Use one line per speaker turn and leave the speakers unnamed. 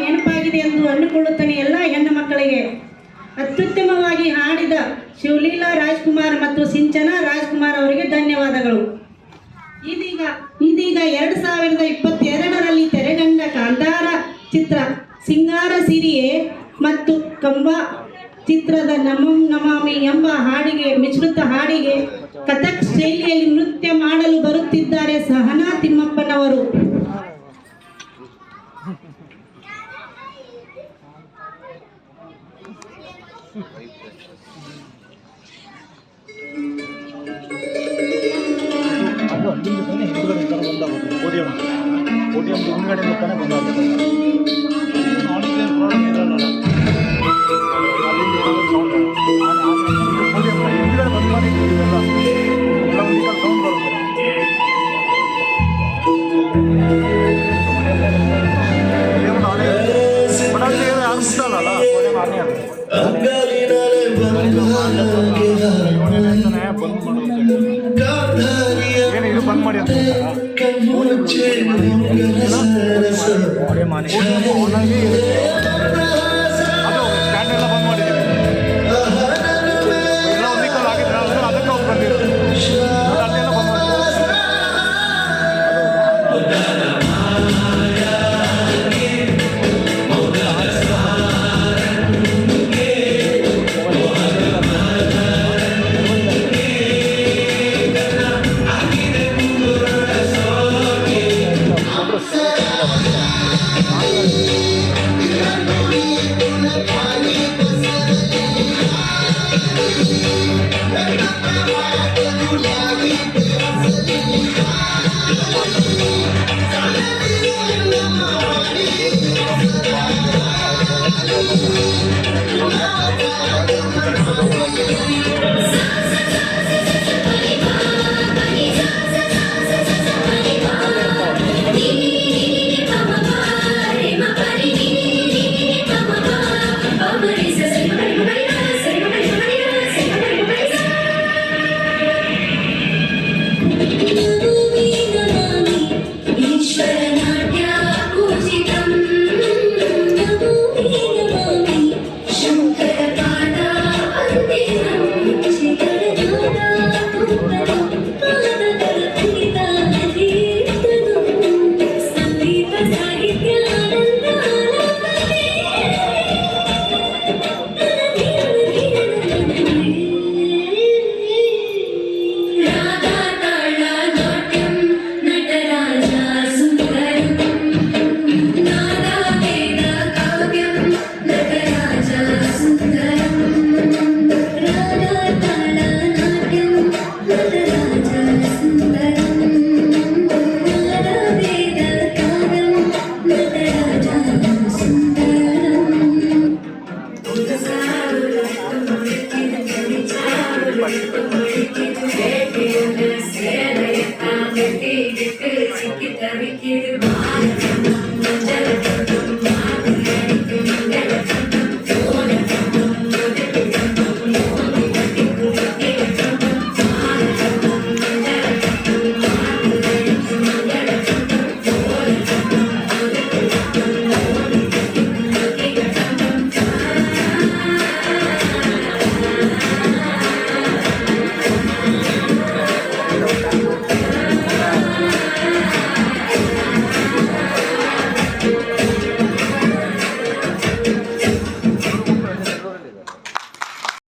ನೆನಪಾಗಿದೆ ಎಂದು ಅಂದುಕೊಳ್ಳುತ್ತಾನೆ. ಎಲ್ಲ ಹೆಣ್ಣು ಮಕ್ಕಳಿಗೆ ಅತ್ಯುತ್ತಮವಾಗಿ ಹಾಡಿದ ಶಿವಲೀಲಾ ರಾಜ್ಕುಮಾರ್ ಮತ್ತು ಸಿಂಚನಾ ರಾಜ್ಕುಮಾರ್ ಅವರಿಗೆ ಧನ್ಯವಾದಗಳು. ಇದೀಗ 2022ರಲ್ಲಿ ತೆರೆಗಂಡ ಕಾಂತಾರ ಚಿತ್ರ ಸಿಂಗಾರ ಸಿರಿಯೆ ಮತ್ತು ಕಂಬ ಚಿತ್ರದ ನಮಂ ನಮಾಮಿ ಎಂಬ ಹಾಡಿಗೆ ಮಿಶ್ರಿತ ಹಾಡಿಗೆ ಕಥಕ್ ಶೈಲಿಯಲ್ಲಿ ನೃತ್ಯ ಮಾಡಲು ಬರುತ್ತಿದ್ದಾರೆ ಸಹನಾ ತಿಮ್ಮಪ್ಪನವರು.
ಬಂದ್ ಮಾಡಿ ಅಂತ ಅದು ಸ್ಟ್ಯಾಂಡ್ ಎಲ್ಲ ಬಂದ್ ಮಾಡಿದ್ದೀವಿ. ಎಲ್ಲ ಒಂದಿಕ್ಕಲ್ಲಿ ಆಗಿದ್ರೆ ಅದಕ್ಕೆ ಹೋಗಿ ಬಂದಿರೋದು ಅಲ್ಲೆಲ್ಲ ಬಂದ್